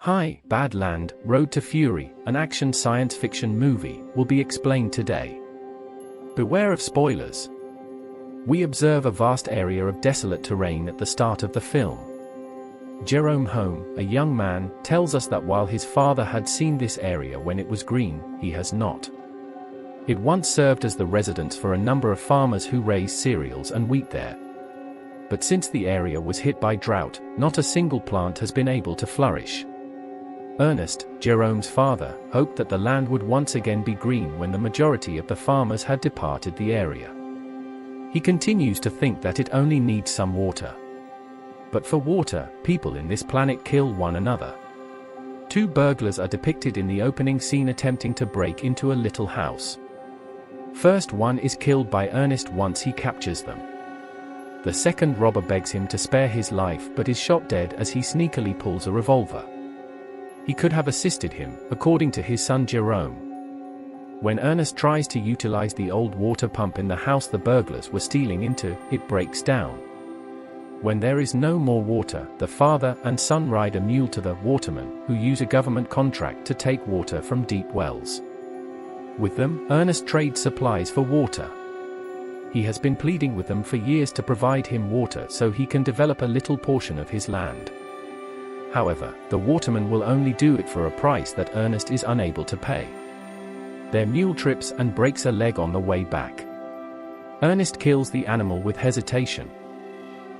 Hi, Badland, Road to Fury, an action science fiction movie, will be explained today. Beware of spoilers. We observe a vast area of desolate terrain at the start of the film. Earnest Holm, a young man, tells us that while his father had seen this area when it was green, he has not. It once served as the residence for a number of farmers who raised cereals and wheat there. But since the area was hit by drought, not a single plant has been able to flourish. Ernest, Jerome's father, hoped that the land would once again be green when the majority of the farmers had departed the area. He continues to think that it only needs some water. But for water, people in this planet kill one another. Two burglars are depicted in the opening scene attempting to break into a little house. First one is killed by Ernest once he captures them. The second robber begs him to spare his life but is shot dead as he sneakily pulls a revolver. He could have assisted him, according to his son Jerome. When Ernest tries to utilize the old water pump in the house the burglars were stealing into, it breaks down. When there is no more water, the father and son ride a mule to the watermen, who use a government contract to take water from deep wells. With them, Ernest trades supplies for water. He has been pleading with them for years to provide him water so he can develop a little portion of his land. However, the waterman will only do it for a price that Ernest is unable to pay. Their mule trips and breaks a leg on the way back. Ernest kills the animal with hesitation.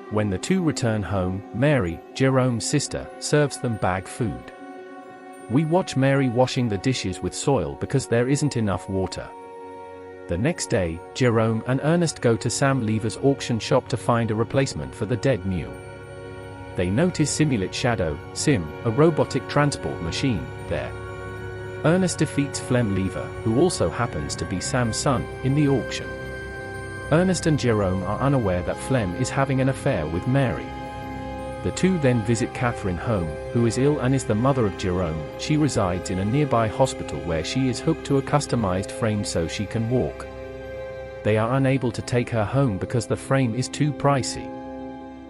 When the two return home, Mary, Jerome's sister, serves them bag food. We watch Mary washing the dishes with soil because there isn't enough water. The next day, Jerome and Ernest go to Sam Lever's auction shop to find a replacement for the dead mule. They notice Simulate Shadow, Sim, a robotic transport machine, there. Ernest defeats Flem Lever, who also happens to be Sam's son, in the auction. Ernest and Jerome are unaware that Flem is having an affair with Mary. The two then visit Catherine home, who is ill and is the mother of Jerome. She resides in a nearby hospital where she is hooked to a customized frame so she can walk. They are unable to take her home because the frame is too pricey.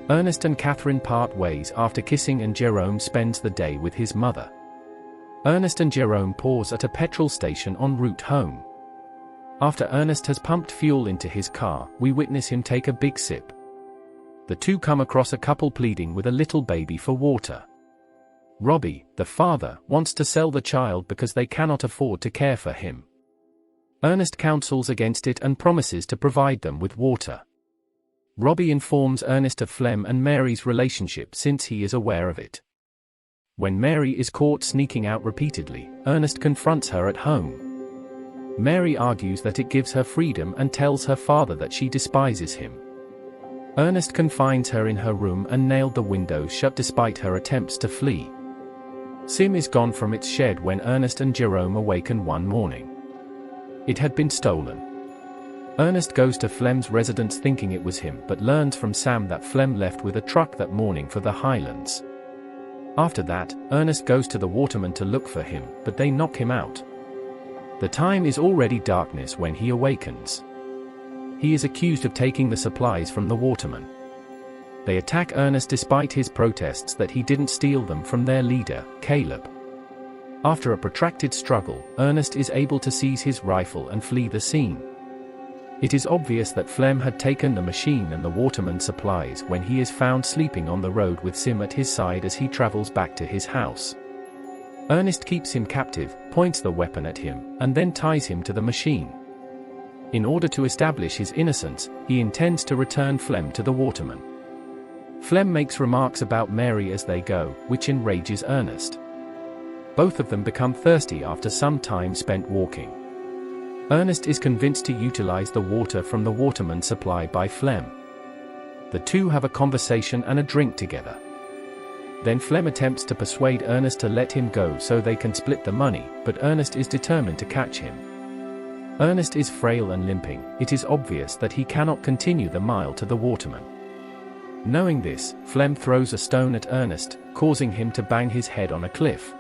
Ernest and Catherine part ways after kissing and Jerome spends the day with his mother. Ernest and Jerome pause at a petrol station en route home. After Ernest has pumped fuel into his car, we witness him take a big sip. The two come across a couple pleading with a little baby for water. Robbie, the father, wants to sell the child because they cannot afford to care for him. Ernest counsels against it and promises to provide them with water. Robbie informs Ernest of Flem and Mary's relationship since he is aware of it. When Mary is caught sneaking out repeatedly, Ernest confronts her at home. Mary argues that it gives her freedom and tells her father that she despises him. Ernest confines her in her room and nailed the windows shut despite her attempts to flee. Sim is gone from its shed when Ernest and Jerome awaken one morning. It had been stolen. Ernest goes to Flem's residence thinking it was him but learns from Sam that Flem left with a truck that morning for the Highlands. After that, Ernest goes to the watermen to look for him, but they knock him out. The time is already darkness when he awakens. He is accused of taking the supplies from the watermen. They attack Ernest despite his protests that he didn't steal them from their leader, Caleb. After a protracted struggle, Ernest is able to seize his rifle and flee the scene. It is obvious that Flem had taken the machine and the waterman's supplies when he is found sleeping on the road with Sim at his side as he travels back to his house. Ernest keeps him captive, points the weapon at him, and then ties him to the machine. In order to establish his innocence, he intends to return Flem to the waterman. Flem makes remarks about Mary as they go, which enrages Ernest. Both of them become thirsty after some time spent walking. Ernest is convinced to utilize the water from the waterman supplied by Flem. The two have a conversation and a drink together. Then Flem attempts to persuade Ernest to let him go so they can split the money, but Ernest is determined to catch him. Ernest is frail and limping. It is obvious that he cannot continue the mile to the waterman. Knowing this, Flem throws a stone at Ernest, causing him to bang his head on a cliff.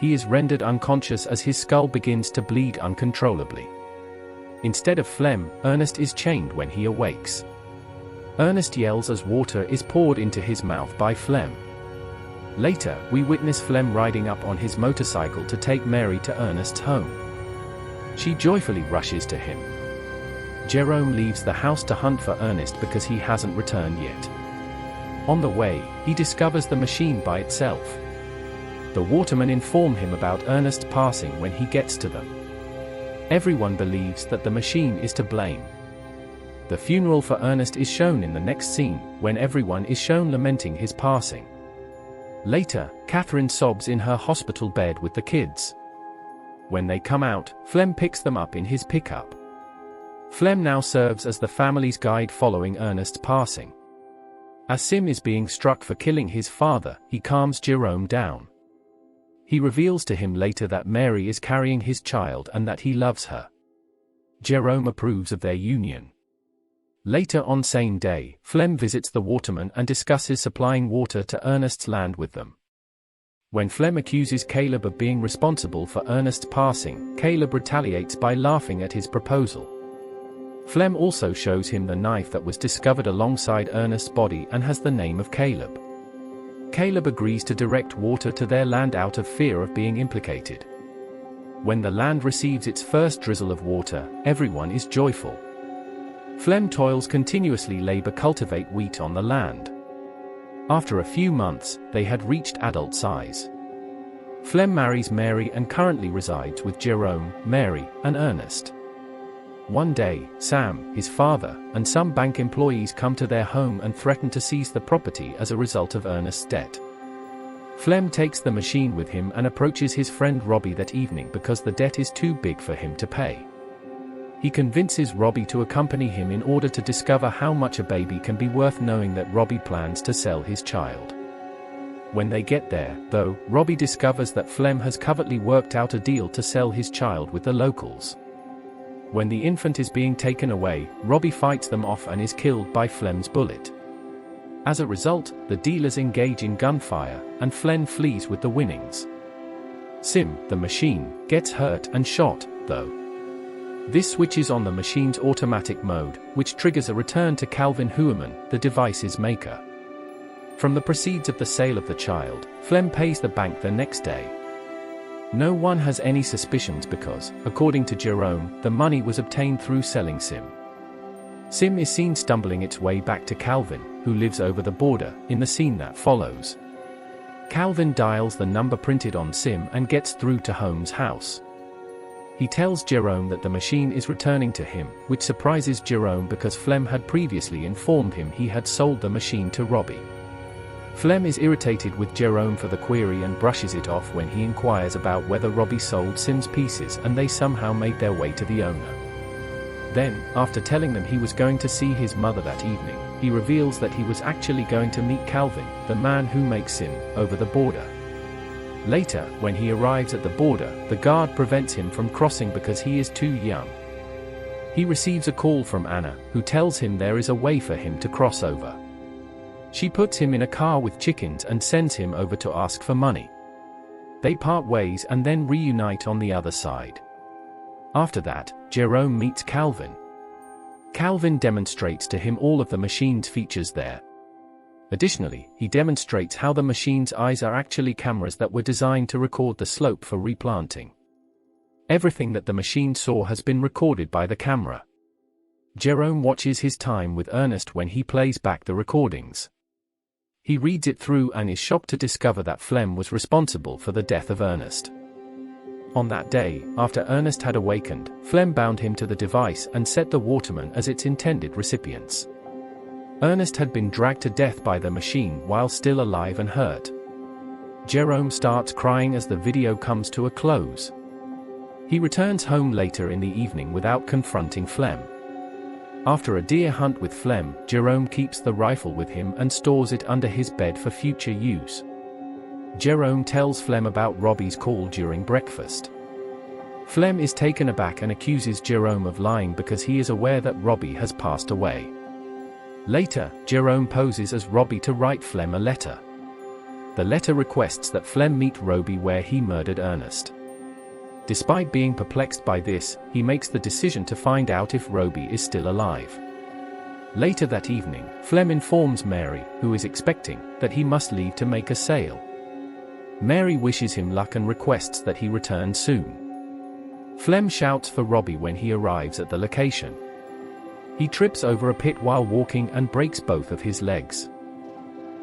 He is rendered unconscious as his skull begins to bleed uncontrollably. Instead of Flem, Ernest is chained when he awakes. Ernest yells as water is poured into his mouth by Flem. Later, we witness Flem riding up on his motorcycle to take Mary to Ernest's home. She joyfully rushes to him. Jerome leaves the house to hunt for Ernest because he hasn't returned yet. On the way, he discovers the machine by itself. The watermen inform him about Ernest's passing when he gets to them. Everyone believes that the machine is to blame. The funeral for Ernest is shown in the next scene, when everyone is shown lamenting his passing. Later, Catherine sobs in her hospital bed with the kids. When they come out, Flem picks them up in his pickup. Flem now serves as the family's guide following Ernest's passing. As Sim is being struck for killing his father, he calms Jerome down. He reveals to him later that Mary is carrying his child and that he loves her. Jerome approves of their union. Later on same day, Flem visits the watermen and discusses supplying water to Ernest's land with them. When Flem accuses Caleb of being responsible for Ernest's passing, Caleb retaliates by laughing at his proposal. Flem also shows him the knife that was discovered alongside Ernest's body and has the name of Caleb. Caleb agrees to direct water to their land out of fear of being implicated. When the land receives its first drizzle of water, everyone is joyful. Flem toils continuously cultivate wheat on the land. After a few months, they had reached adult size. Flem marries Mary and currently resides with Jerome, Mary, and Ernest. One day, Sam, his father, and some bank employees come to their home and threaten to seize the property as a result of Ernest's debt. Flem takes the machine with him and approaches his friend Robbie that evening because the debt is too big for him to pay. He convinces Robbie to accompany him in order to discover how much a baby can be worth, knowing that Robbie plans to sell his child. When they get there, though, Robbie discovers that Flem has covertly worked out a deal to sell his child with the locals. When the infant is being taken away, Robbie fights them off and is killed by Flem's bullet. As a result, the dealers engage in gunfire, and Flem flees with the winnings. Sim, the machine, gets hurt and shot, though. This switches on the machine's automatic mode, which triggers a return to Calvin Hueman, the device's maker. From the proceeds of the sale of the child, Flem pays the bank the next day. No one has any suspicions because, according to Jerome, the money was obtained through selling Sim. Sim is seen stumbling its way back to Calvin, who lives over the border, in the scene that follows. Calvin dials the number printed on Sim and gets through to Holm's house. He tells Jerome that the machine is returning to him, which surprises Jerome because Flem had previously informed him he had sold the machine to Robbie. Flem is irritated with Jerome for the query and brushes it off when he inquires about whether Robbie sold Sim's pieces and they somehow made their way to the owner. Then, after telling them he was going to see his mother that evening, he reveals that he was actually going to meet Calvin, the man who makes Sim, over the border. Later, when he arrives at the border, the guard prevents him from crossing because he is too young. He receives a call from Anna, who tells him there is a way for him to cross over. She puts him in a car with chickens and sends him over to ask for money. They part ways and then reunite on the other side. After that, Jerome meets Calvin. Calvin demonstrates to him all of the machine's features there. Additionally, he demonstrates how the machine's eyes are actually cameras that were designed to record the slope for replanting. Everything that the machine saw has been recorded by the camera. Jerome watches his time with Ernest when he plays back the recordings. He reads it through and is shocked to discover that Flem was responsible for the death of Ernest. On that day, after Ernest had awakened, Flem bound him to the device and set the watermen as its intended recipients. Ernest had been dragged to death by the machine while still alive and hurt. Jerome starts crying as the video comes to a close. He returns home later in the evening without confronting Flem. After a deer hunt with Flem, Jerome keeps the rifle with him and stores it under his bed for future use. Jerome tells Flem about Robbie's call during breakfast. Flem is taken aback and accuses Jerome of lying because he is aware that Robbie has passed away. Later, Jerome poses as Robbie to write Flem a letter. The letter requests that Flem meet Robbie where he murdered Ernest. Despite being perplexed by this, he makes the decision to find out if Robbie is still alive. Later that evening, Flem informs Mary, who is expecting, that he must leave to make a sale. Mary wishes him luck and requests that he return soon. Flem shouts for Robbie when he arrives at the location. He trips over a pit while walking and breaks both of his legs.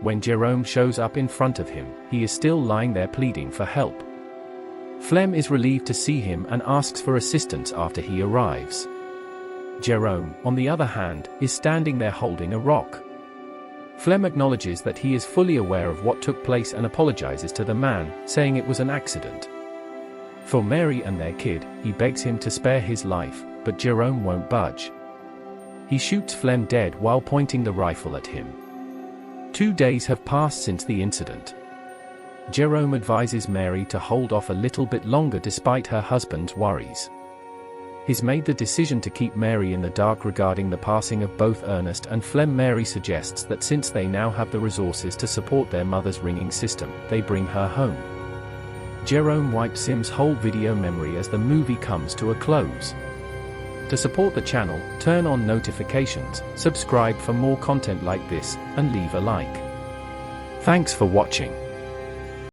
When Jerome shows up in front of him, he is still lying there pleading for help. Flem is relieved to see him and asks for assistance after he arrives. Jerome, on the other hand, is standing there holding a rock. Flem acknowledges that he is fully aware of what took place and apologizes to the man, saying it was an accident. For Mary and their kid, he begs him to spare his life, but Jerome won't budge. He shoots Flem dead while pointing the rifle at him. 2 days have passed since the incident. Jerome advises Mary to hold off a little bit longer despite her husband's worries. He's made the decision to keep Mary in the dark regarding the passing of both Ernest and Flem. Mary suggests that since they now have the resources to support their mother's ringing system, they bring her home. Jerome wipes Sim's whole video memory as the movie comes to a close. To support the channel, turn on notifications, subscribe for more content like this, and leave a like. Thanks for watching.